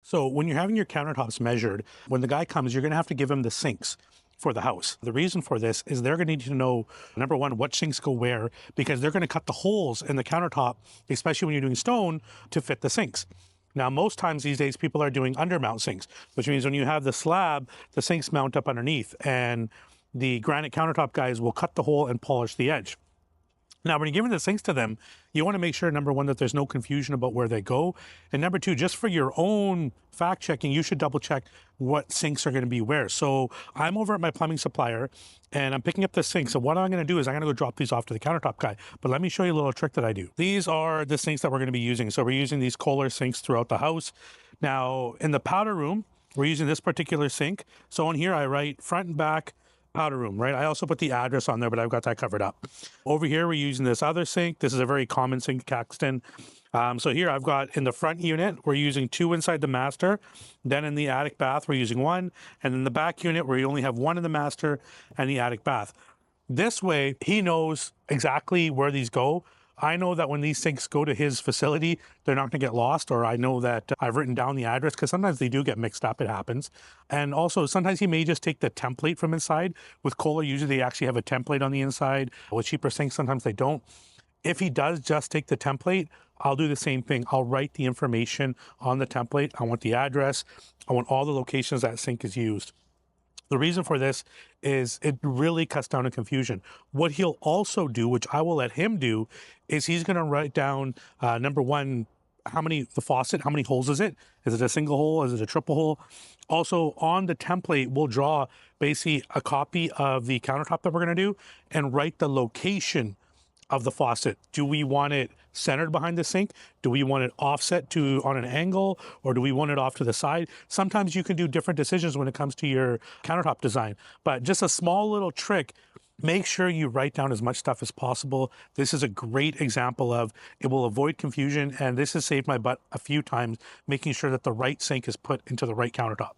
So when you're having your countertops measured, when the guy comes, you're going to have to give him the sinks for the house. The reason for this is they're going to need to know, number one, what sinks go where, because they're going to cut the holes in the countertop, especially when you're doing stone, to fit the sinks. Now, most times these days, people are doing undermount sinks, which means when you have the slab, the sinks mount up underneath, and the granite countertop guys will cut the hole and polish the edge. Now, when you're giving the sinks to them, you want to make sure, number one, that there's no confusion about where they go. And number two, just for your own fact checking, you should double check what sinks are going to be where. So I'm over at my plumbing supplier and I'm picking up the sinks. So what I'm going to do is I'm going to go drop these off to the countertop guy. But let me show you a little trick that I do. These are the sinks that we're going to be using. So we're using these Kohler sinks throughout the house. Now, in the powder room, we're using this particular sink. So on here, I write front and back powder room, right? I also put the address on there, but I've got that covered up. Over here, we're using this other sink. This is a very common sink, Caxton. So here I've got in the front unit, we're using 2 inside the master. Then in the attic bath, we're using 1. And in the back unit, where you only have 1 in the master and the attic bath. This way, he knows exactly where these go. I know that when these sinks go to his facility, they're not going to get lost, or I know that I've written down the address, because sometimes they do get mixed up. It happens. And also, sometimes he may just take the template from inside. With Kohler, usually they actually have a template on the inside. With cheaper sinks, sometimes they don't. If he does just take the template, I'll do the same thing. I'll write the information on the template. I want the address. I want all the locations that sink is used. The reason for this is it really cuts down on confusion. What he'll also do, which I will let him do, is he's going to write down, number one, the faucet, how many holes is it? Is it a single hole? Is it a triple hole? Also, on the template, we'll draw basically a copy of the countertop that we're going to do and write the location of the faucet. Do we want it centered behind the sink? Do we want it offset on an angle, or do we want it off to the side? Sometimes you can do different decisions when it comes to your countertop design, but just a small little trick. Make sure you write down as much stuff as possible. This is a great example of it will avoid confusion, and this has saved my butt a few times, making sure that the right sink is put into the right countertop.